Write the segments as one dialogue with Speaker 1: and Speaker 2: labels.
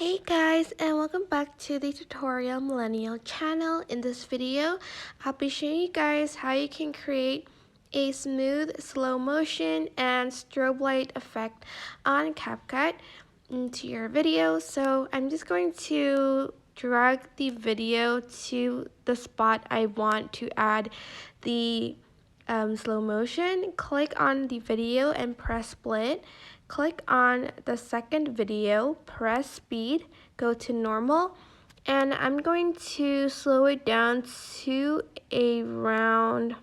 Speaker 1: Hey guys, and welcome back to the Tutorial Millennial channel. In this video, I'll be showing you guys how you can create a smooth slow motion and strobe light effect on CapCut into your video. So I'm just going to drag the video to the spot I want to add the slow motion. Click on the video and press split. Click on the second video, press speed, go to normal, and I'm going to slow it down to around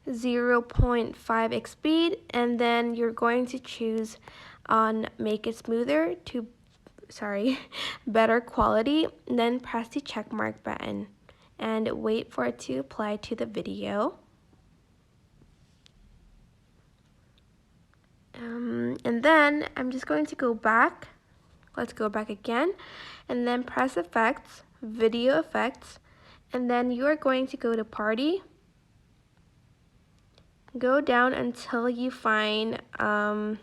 Speaker 1: 0.5x speed, and then you're going to choose on make it smoother to better quality, and then press the check mark button and wait for it to apply to the video. And then I'm just going to go back. Let's go back again, and then press effects, video effects, and then you are going to go to party. Go down until you find where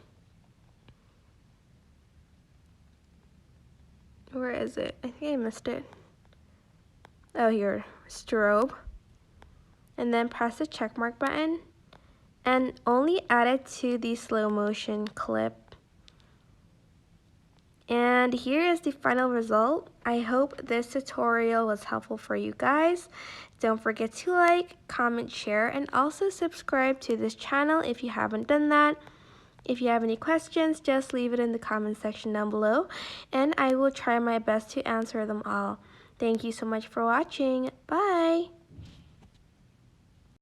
Speaker 1: is it? I think I missed it. Oh, here, strobe. And then press the check mark button and only add it to the slow motion clip. And here is the final result. I hope this tutorial was helpful for you guys. Don't forget to like, comment, share, and also subscribe to this channel if you haven't done that. If you have any questions, just leave it in the comment section down below, and I will try my best to answer them all. Thank you so much for watching. Bye!